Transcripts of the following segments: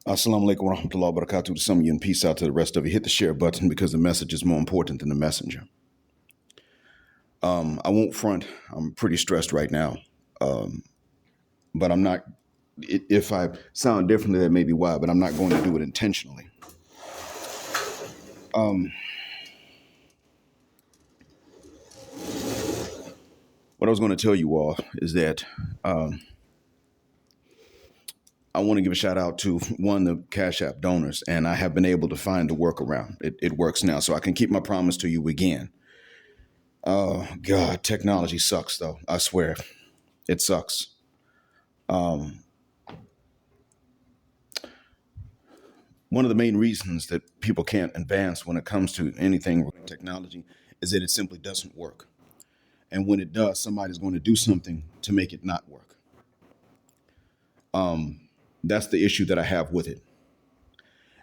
Assalamu alaikum wa rahmatullahi wa barakatuh to some of you and peace out to the rest of you. Hit the share button because the message is more important than the messenger. I won't front. I'm pretty stressed right now. But I'm not, if I sound differently, that may be why, but I'm not going to do it intentionally. What I was going to tell you all is that I want to give a shout out to the Cash App donors, and I have been able to find a workaround. It works now, so I can keep my promise to you again. Oh, God, technology sucks, though. I swear. It sucks. One of the main reasons that people can't advance when it comes to anything with technology is that it simply doesn't work. And when it does, somebody's going to do something to make it not work. That's the issue that I have with it.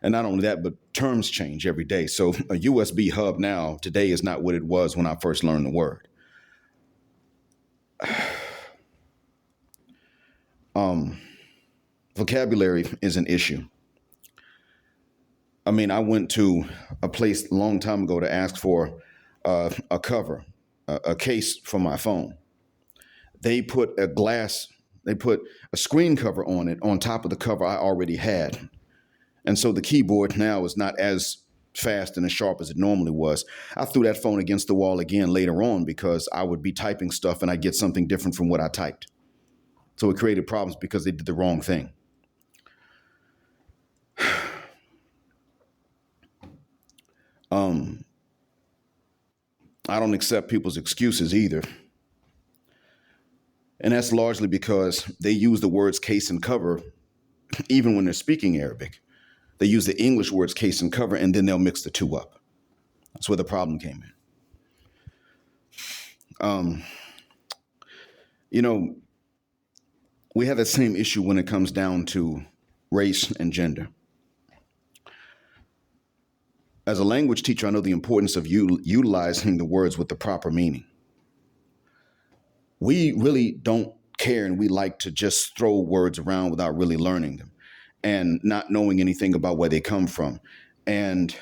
And not only that, but terms change every day. So a USB hub now today is not what it was when I first learned the word. Vocabulary is an issue. I mean, I went to a place a long time ago to ask for a cover, a case for my phone. They put a screen cover on it on top of the cover I already had. And so the keyboard now is not as fast and as sharp as it normally was. I threw that phone against the wall again later on because I would be typing stuff and I'd get something different from what I typed. So it created problems because they did the wrong thing. I don't accept people's excuses either. And that's largely because they use the words case and cover, even when they're speaking Arabic. They use the English words case and cover, and then they'll mix the two up. That's where the problem came in. We have that same issue when it comes down to race and gender. As a language teacher, I know the importance of utilizing the words with the proper meaning. We really don't care, and we like to just throw words around without really learning them and not knowing anything about where they come from. And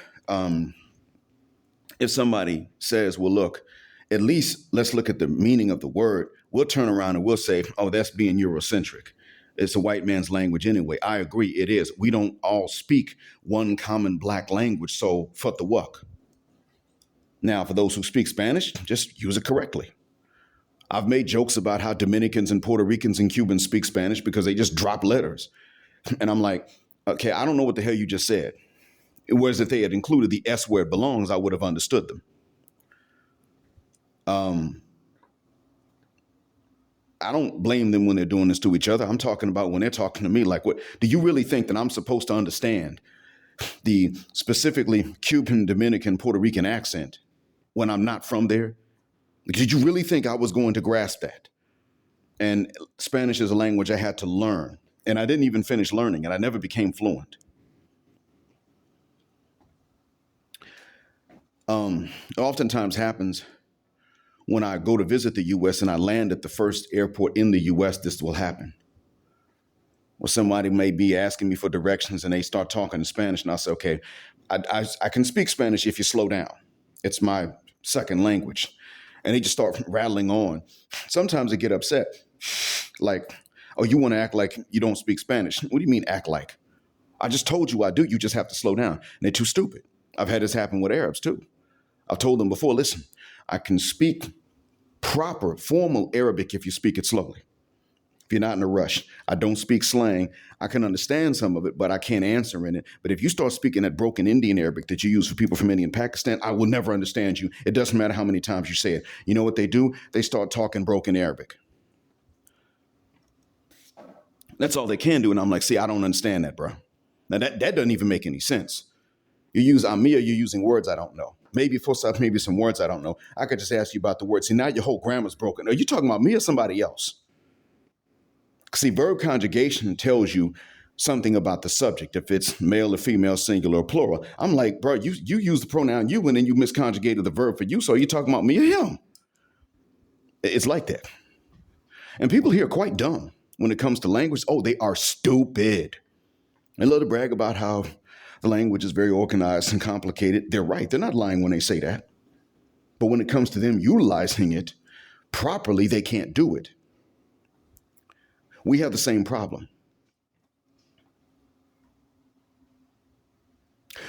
if somebody says, well, look, at least let's look at the meaning of the word, we'll turn around and we'll say, oh, that's being Eurocentric. It's a white man's language anyway. I agree, it is. We don't all speak one common black language, so fuck the wuck. Now, for those who speak Spanish, just use it correctly. I've made jokes about how Dominicans and Puerto Ricans and Cubans speak Spanish because they just drop letters. And I'm like, okay, I don't know what the hell you just said. Whereas if they had included the S where it belongs, I would have understood them. I don't blame them when they're doing this to each other. I'm talking about when they're talking to me. Like, what do you really think that I'm supposed to understand the specifically Cuban, Dominican, Puerto Rican accent when I'm not from there? Did you really think I was going to grasp that? And Spanish is a language I had to learn, and I didn't even finish learning, and I never became fluent. Oftentimes happens when I go to visit the U.S. and I land at the first airport in the U.S., this will happen. Or somebody may be asking me for directions and they start talking in Spanish, and I say, okay, I can speak Spanish if you slow down. It's my second language. And they just start rattling on. Sometimes they get upset. Like, oh, you want to act like you don't speak Spanish. What do you mean act like? I just told you I do. You just have to slow down. And they're too stupid. I've had this happen with Arabs too. I've told them before, listen, I can speak proper, formal Arabic if you speak it slowly. If you're not in a rush. I don't speak slang. I can understand some of it, but I can't answer in it. But if you start speaking that broken Indian Arabic that you use for people from India and Pakistan, I will never understand you. It doesn't matter how many times you say it. You know what they do? They start talking broken Arabic. That's all they can do. And I'm like, see, I don't understand that, bro. Now that doesn't even make any sense. You use Ameerah, you're using words I don't know. Maybe maybe some words I don't know. I could just ask you about the word. See, now your whole grammar's broken. Are you talking about me or somebody else? See, verb conjugation tells you something about the subject, if it's male or female, singular or plural. I'm like, bro, you use the pronoun you and then you misconjugated the verb for you. So are you talking about me or him? It's like that. And people here are quite dumb when it comes to language. Oh, they are stupid. They love to brag about how the language is very organized and complicated. They're right. They're not lying when they say that. But when it comes to them utilizing it properly, they can't do it. We have the same problem.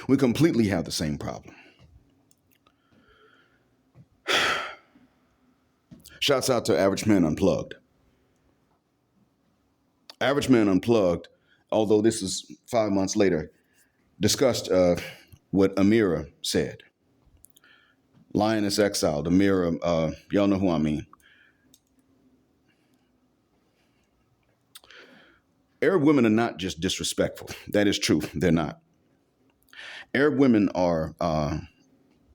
We completely have the same problem. Shouts out to Average Man Unplugged. Average Man Unplugged, although this is 5 months later, discussed what Ameerah said. Lioness exiled, Ameerah, y'all know who I mean. Arab women are not just disrespectful. That is true. They're not. Arab women are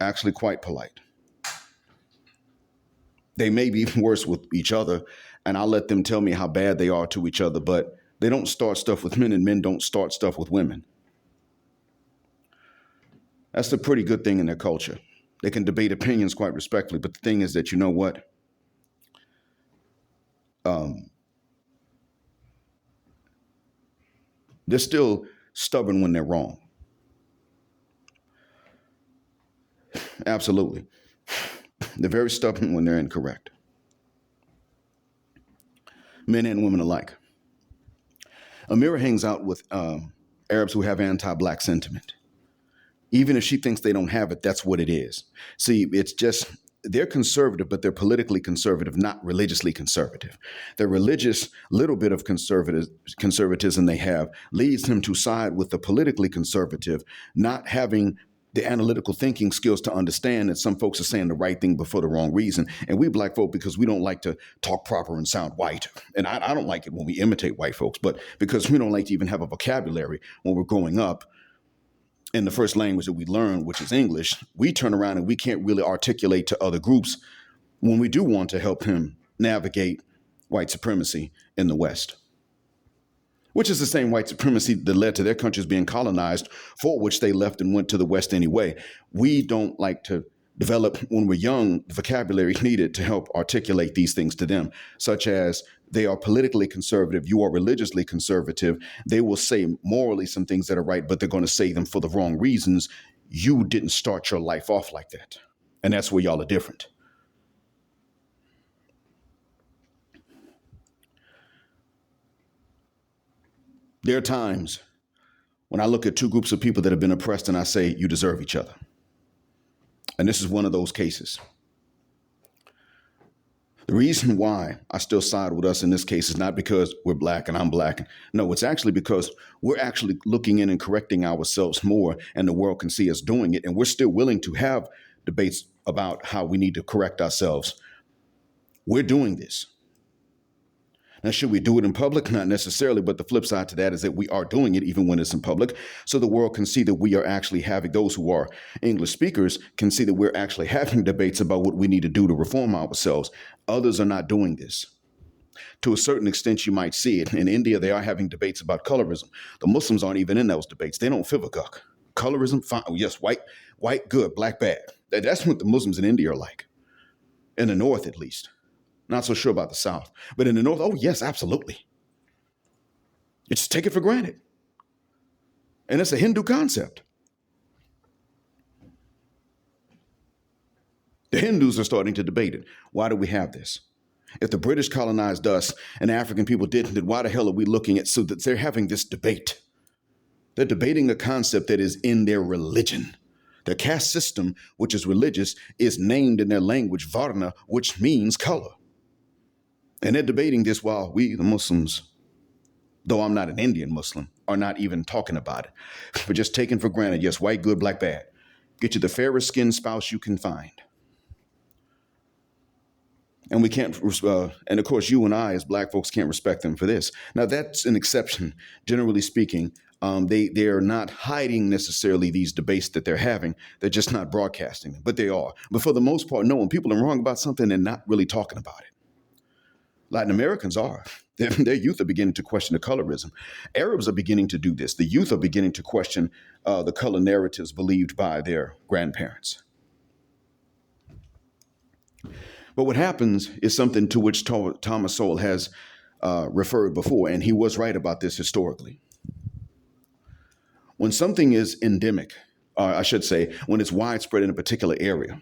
actually quite polite. They may be worse with each other, and I'll let them tell me how bad they are to each other, but they don't start stuff with men, and men don't start stuff with women. That's a pretty good thing in their culture. They can debate opinions quite respectfully, but the thing is that, you know what? They're still stubborn when they're wrong. Absolutely. They're very stubborn when they're incorrect. Men and women alike. Ameerah hangs out with Arabs who have anti-black sentiment. Even if she thinks they don't have it, that's what it is. See, it's just, they're conservative, but they're politically conservative, not religiously conservative. The religious little bit of conservatism they have leads them to side with the politically conservative, not having the analytical thinking skills to understand that some folks are saying the right thing but for the wrong reason. And we black folk, because we don't like to talk proper and sound white. And I don't like it when we imitate white folks, but because we don't like to even have a vocabulary when we're growing up in the first language that we learn, which is English, we turn around and we can't really articulate to other groups when we do want to help him navigate white supremacy in the West, which is the same white supremacy that led to their countries being colonized, for which they left and went to the West anyway. We don't like to develop, when we're young, the vocabulary needed to help articulate these things to them, such as they are politically conservative, you are religiously conservative. They will say morally some things that are right, but they're going to say them for the wrong reasons. You didn't start your life off like that. And that's where y'all are different. There are times when I look at two groups of people that have been oppressed and I say, you deserve each other. And this is one of those cases. The reason why I still side with us in this case is not because we're black and I'm black. No, it's actually because we're actually looking in and correcting ourselves more, and the world can see us doing it. And we're still willing to have debates about how we need to correct ourselves. We're doing this. Now, should we do it in public? Not necessarily, but the flip side to that is that we are doing it even when it's in public, so the world can see that we are actually having, those who are English speakers can see that we're actually having debates about what we need to do to reform ourselves. Others are not doing this. To a certain extent, you might see it. In India, they are having debates about colorism. The Muslims aren't even in those debates. They don't fivaguk. Colorism, fine. Yes, white, good, black, bad. That's what the Muslims in India are like. In the North, at least. Not so sure about the South. But in the North, oh, yes, absolutely. You just take it for granted. And it's a Hindu concept. The Hindus are starting to debate it. Why do we have this? If the British colonized us and African people didn't, then why the hell are we looking at, so that they're having this debate? They're debating a concept that is in their religion. The caste system, which is religious, is named in their language Varna, which means color. And they're debating this while we, the Muslims, though I'm not an Indian Muslim, are not even talking about it. We're just taking for granted, yes, white, good, black, bad. Get you the fairest skinned spouse you can find. And we can't, and of course, you and I as black folks can't respect them for this. Now, that's an exception, generally speaking. They are not hiding necessarily these debates that they're having. They're just not broadcasting them, but they are. But for the most part, no, when people are wrong about something, they're not really talking about it. Latin Americans are. Their youth are beginning to question the colorism. Arabs are beginning to do this. The youth are beginning to question the color narratives believed by their grandparents. But what happens is something to which Thomas Sowell has referred before, and he was right about this historically. When something is endemic, or I should say, when it's widespread in a particular area,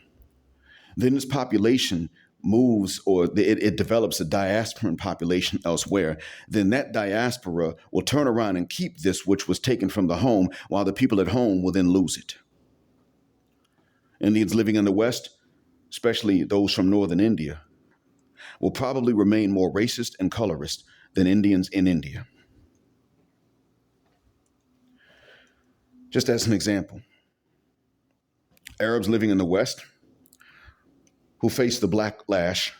then its population moves or it develops a diasporan population elsewhere, then that diaspora will turn around and keep this which was taken from the home, while the people at home will then lose it. Indians living in the West, especially those from northern India, will probably remain more racist and colorist than Indians in India. Just as an example, Arabs living in the West who face the backlash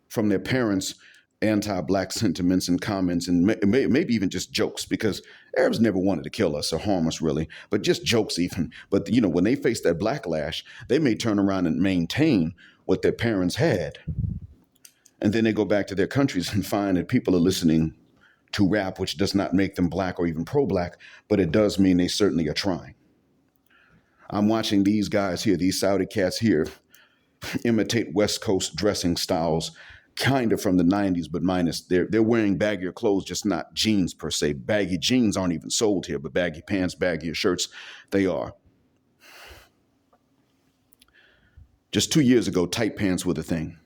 from their parents' anti-black sentiments and comments and maybe even just jokes, because Arabs never wanted to kill us or harm us really, but just jokes even. But when they face that backlash, they may turn around and maintain what their parents had. And then they go back to their countries and find that people are listening to rap, which does not make them black or even pro-black, but it does mean they certainly are trying. I'm watching these guys here, these Saudi cats here, imitate West Coast dressing styles, kind of from the 90s, but minus they're wearing baggier clothes, just not jeans per se. Baggy jeans aren't even sold here, but baggy pants, baggier shirts, they are. Just 2 years ago, tight pants were the thing.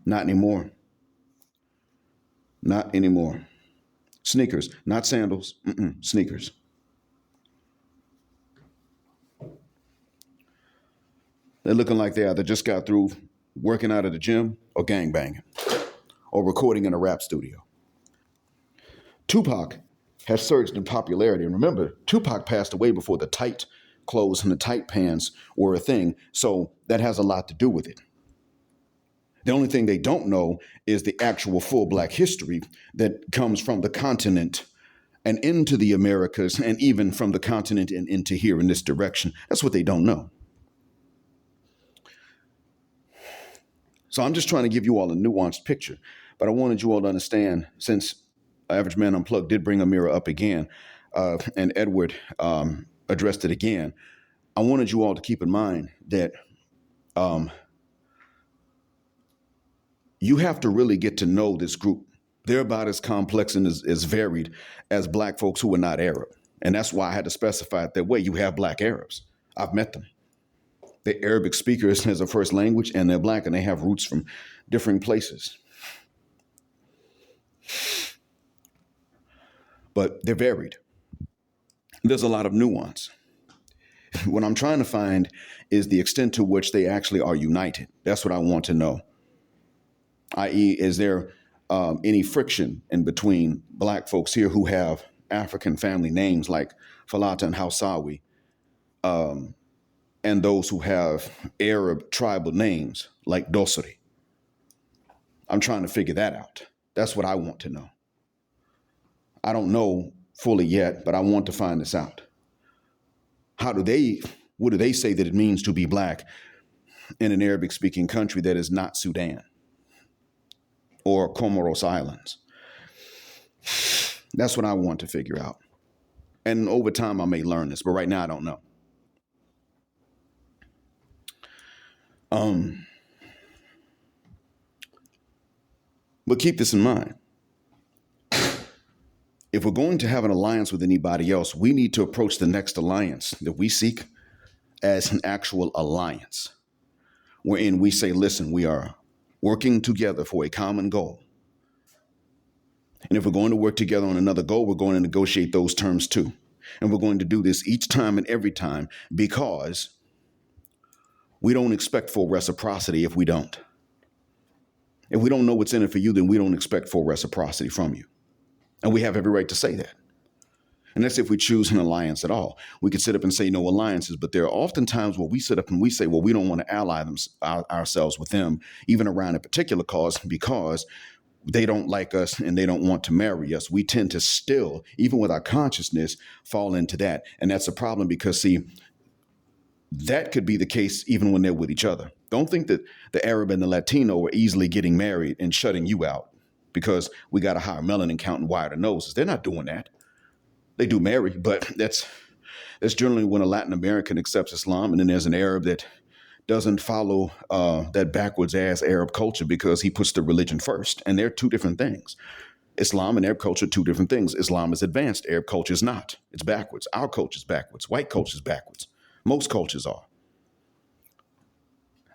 Not anymore. Not anymore. Sneakers, not sandals, sneakers. They're looking like they either just got through working out at the gym or gangbanging or recording in a rap studio. Tupac has surged in popularity. And remember, Tupac passed away before the tight clothes and the tight pants were a thing. So that has a lot to do with it. The only thing they don't know is the actual full black history that comes from the continent and into the Americas, and even from the continent and into here in this direction. That's what they don't know. So I'm just trying to give you all a nuanced picture, but I wanted you all to understand, since Average Man Unplugged did bring Ameerah up again, and Edward addressed it again, I wanted you all to keep in mind that you have to really get to know this group. They're about as complex and as varied as black folks who are not Arab. And that's why I had to specify it that way. You have black Arabs. I've met them. They're Arabic speakers as a first language, and they're black, and they have roots from different places. But they're varied. There's a lot of nuance. What I'm trying to find is the extent to which they actually are united. That's what I want to know. I.e., is there any friction in between black folks here who have African family names like Falata and Hausawi, and those who have Arab tribal names like Dosri? I'm trying to figure that out. That's what I want to know. I don't know fully yet, but I want to find this out. What do they say that it means to be black in an Arabic speaking country that is not Sudan or Comoros Islands? That's what I want to figure out. And over time I may learn this, but right now I don't know. But keep this in mind. If we're going to have an alliance with anybody else, we need to approach the next alliance that we seek as an actual alliance, wherein we say, listen, we are working together for a common goal. And if we're going to work together on another goal, we're going to negotiate those terms too. And we're going to do this each time and every time, because we don't expect full reciprocity if we don't. If we don't know what's in it for you, then we don't expect full reciprocity from you. And we have every right to say that. And that's if we choose an alliance at all. We could sit up and say no alliances, but there are often times where we sit up and we say, well, we don't want to ally ourselves with them, even around a particular cause, because they don't like us and they don't want to marry us. We tend to still, even with our consciousness, fall into that. And that's a problem because, see, that could be the case even when they're with each other. Don't think that the Arab and the Latino are easily getting married and shutting you out because we got a higher melanin count and wider noses. They're not doing that. They do marry, but that's generally when a Latin American accepts Islam, and then there's an Arab that doesn't follow that backwards ass Arab culture because he puts the religion first. And they're two different things. Islam and Arab culture are two different things. Islam is advanced. Arab culture is not. It's backwards. Our culture is backwards. White culture is backwards. Most cultures are.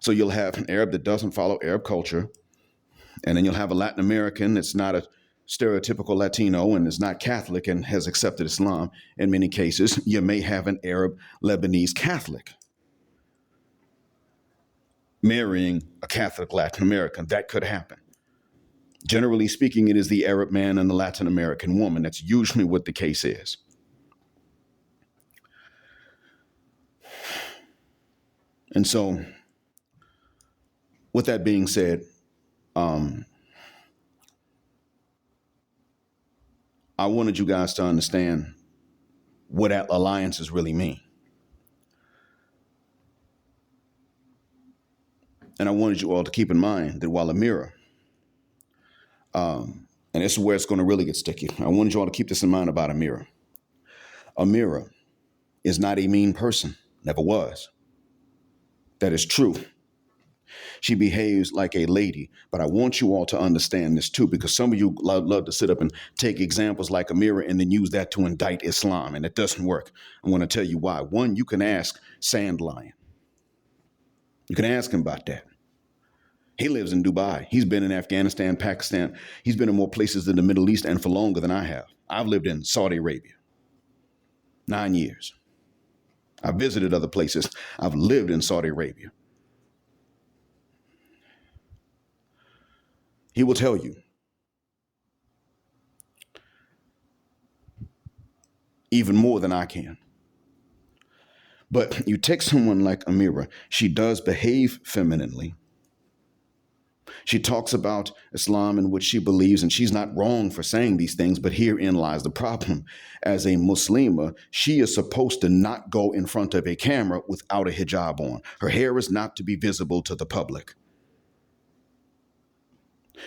So you'll have an Arab that doesn't follow Arab culture, and then you'll have a Latin American that's not a stereotypical Latino and is not Catholic and has accepted Islam. In many cases, you may have an Arab Lebanese Catholic marrying a Catholic Latin American. That could happen. Generally speaking, it is the Arab man and the Latin American woman. That's usually what the case is. And so, with that being said, I wanted you guys to understand what alliances really mean. And I wanted you all to keep in mind that while Ameerah, and this is where it's going to really get sticky, I wanted you all to keep this in mind about Ameerah. Ameerah is not a mean person, never was. That is true. She behaves like a lady, but I want you all to understand this too, because some of you love to sit up and take examples like Ameerah and then use that to indict Islam, and it doesn't work. I'm going to tell you why. One, you can ask Sandlion. You can ask him about that. He lives in Dubai. He's been in Afghanistan, Pakistan. He's been in more places in the Middle East and for longer than I have. I've lived in Saudi Arabia 9 years. I've visited other places. I've lived in Saudi Arabia. He will tell you, even more than I can. But you take someone like Ameerah, she does behave femininely. She talks about Islam and what she believes, and she's not wrong for saying these things, but herein lies the problem. As a Muslimah, she is supposed to not go in front of a camera without a hijab on. Her hair is not to be visible to the public.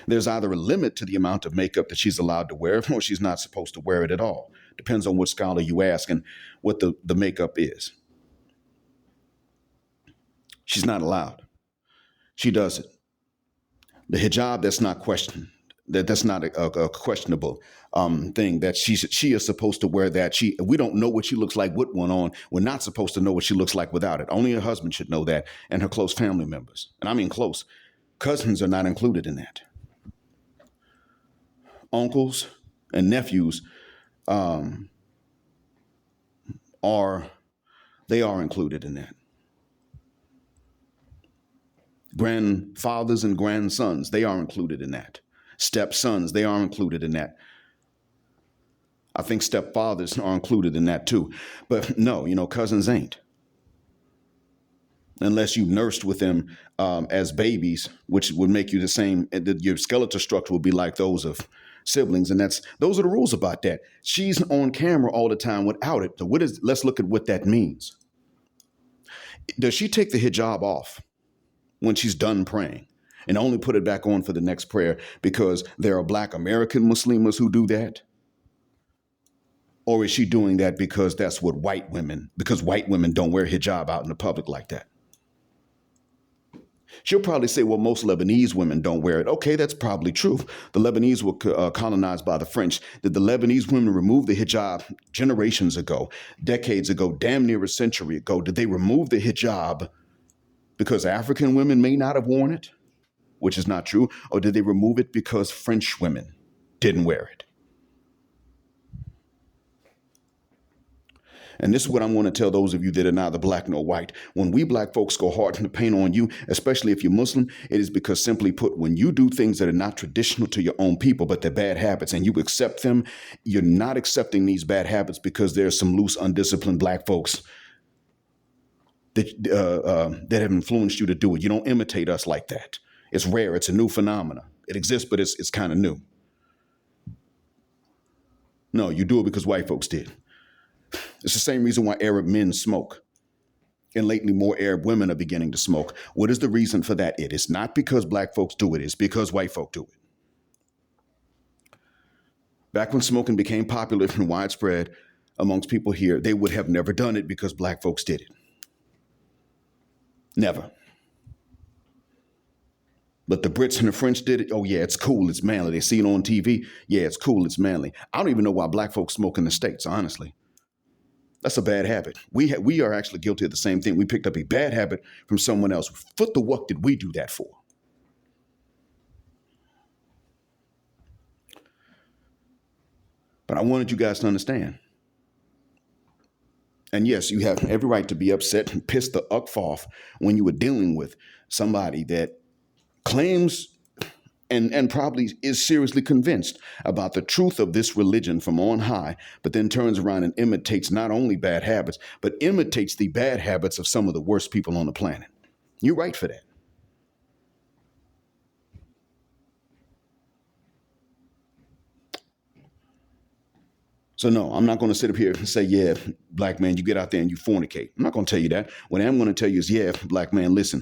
There's either a limit to the amount of makeup that she's allowed to wear, or she's not supposed to wear it at all. Depends on what scholar you ask and what the makeup is. She's not allowed. She does it. The hijab, that's not questioned. That's not a questionable thing. That she is supposed to wear that. We don't know what she looks like with one on. We're not supposed to know what she looks like without it. Only her husband should know that, and her close family members. And I mean close. Cousins are not included in that. Uncles and nephews are included in that. Grandfathers and grandsons, they are included in that. Stepsons, they are included in that. I think stepfathers are included in that too. But no, cousins ain't. Unless you nursed with them as babies, which would make you the same. Your skeletal structure would be like those of siblings, and those are the rules about that. She's on camera all the time without it. So let's look at what that means. Does she take the hijab off when she's done praying and only put it back on for the next prayer because there are Black American Muslims who do that? Or is she doing that because that's what white women don't wear hijab out in the public like that? She'll probably say, well, most Lebanese women don't wear it. Okay, that's probably true. The Lebanese were colonized by the French. Did the Lebanese women remove the hijab generations ago, decades ago, damn near a century ago? Did they remove the hijab because African women may not have worn it, which is not true? Or did they remove it because French women didn't wear it? And this is what I'm going to tell those of you that are neither black nor white. When we Black folks go hard in the paint on you, especially if you're Muslim, it is because, simply put, when you do things that are not traditional to your own people, but they're bad habits, and you accept them, you're not accepting these bad habits because there's some loose, undisciplined Black folks that have influenced you to do it. You don't imitate us like that. It's rare. It's a new phenomena. It exists, but it's kind of new. No, you do it because white folks did. It's the same reason why Arab men smoke. And lately, more Arab women are beginning to smoke. What is the reason for that? It is not because Black folks do it. It's because white folk do it. Back when smoking became popular and widespread amongst people here, they would have never done it because Black folks did it. Never. But the Brits and the French did it. Oh yeah, it's cool. It's manly. They see it on TV. Yeah, it's cool. It's manly. I don't even know why black folks smoke in the States, honestly. That's a bad habit. We are actually guilty of the same thing. We picked up a bad habit from someone else. What the fuck did we do that for? But I wanted you guys to understand. And yes, you have every right to be upset and pissed the uck off when you were dealing with somebody that claims and probably is seriously convinced about the truth of this religion from on high, but then turns around and imitates not only bad habits, but imitates the bad habits of some of the worst people on the planet. You're right for that. So no, I'm not going to sit up here and say, yeah, black man, you get out there and you fornicate. I'm not going to tell you that. What I am going to tell you is, yeah, black man, listen,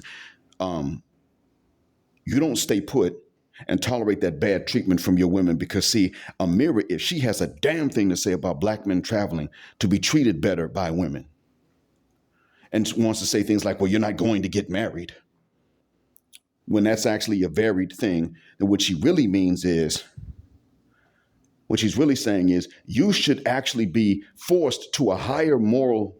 you don't stay put and tolerate that bad treatment from your women because, see, Ameerah, if she has a damn thing to say about black men traveling to be treated better by women and wants to say things like, well, you're not going to get married, when that's actually a varied thing, then what she really means is, what she's really saying is you should actually be forced to a higher moral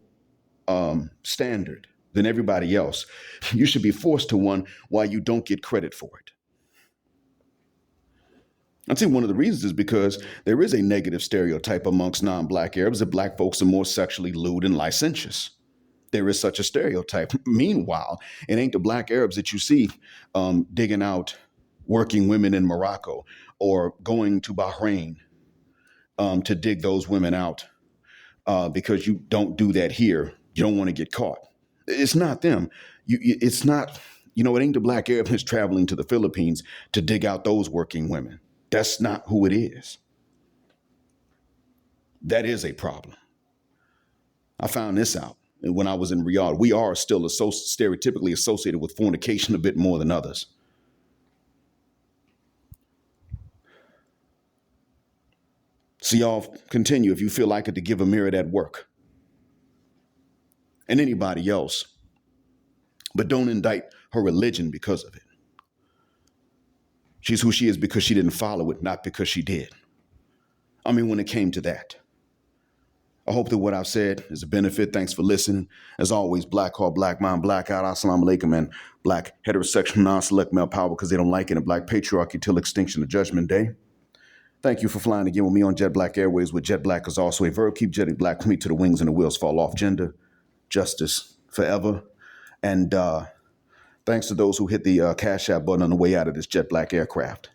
standard than everybody else. You should be forced to one while you don't get credit for it. I think one of the reasons is because there is a negative stereotype amongst non-black Arabs that black folks are more sexually lewd and licentious. There is such a stereotype. Meanwhile, it ain't the black Arabs that you see digging out working women in Morocco or going to Bahrain to dig those women out because you don't do that here. You don't want to get caught. It's not them. It's not, it ain't the black Arab that's traveling to the Philippines to dig out those working women. That's not who it is. That is a problem. I found this out when I was in Riyadh. We are still stereotypically associated with fornication a bit more than others. So y'all continue if you feel like it to give Ameerah that work. And anybody else. But don't indict her religion because of it. She's who she is because she didn't follow it, not because she did. I mean, when it came to that. I hope that what I've said is a benefit. Thanks for listening. As always, black heart, black mind, black out, assalamu alaikum, and black heterosexual non-select male power because they don't like it, and black patriarchy till extinction of judgment day. Thank you for flying again with me on Jet Black Airways, where jet black is also a verb. Keep jetting black with me till the wings and the wheels fall off. Gender, justice, forever. And thanks to those who hit the Cash App button on the way out of this Jet Black aircraft.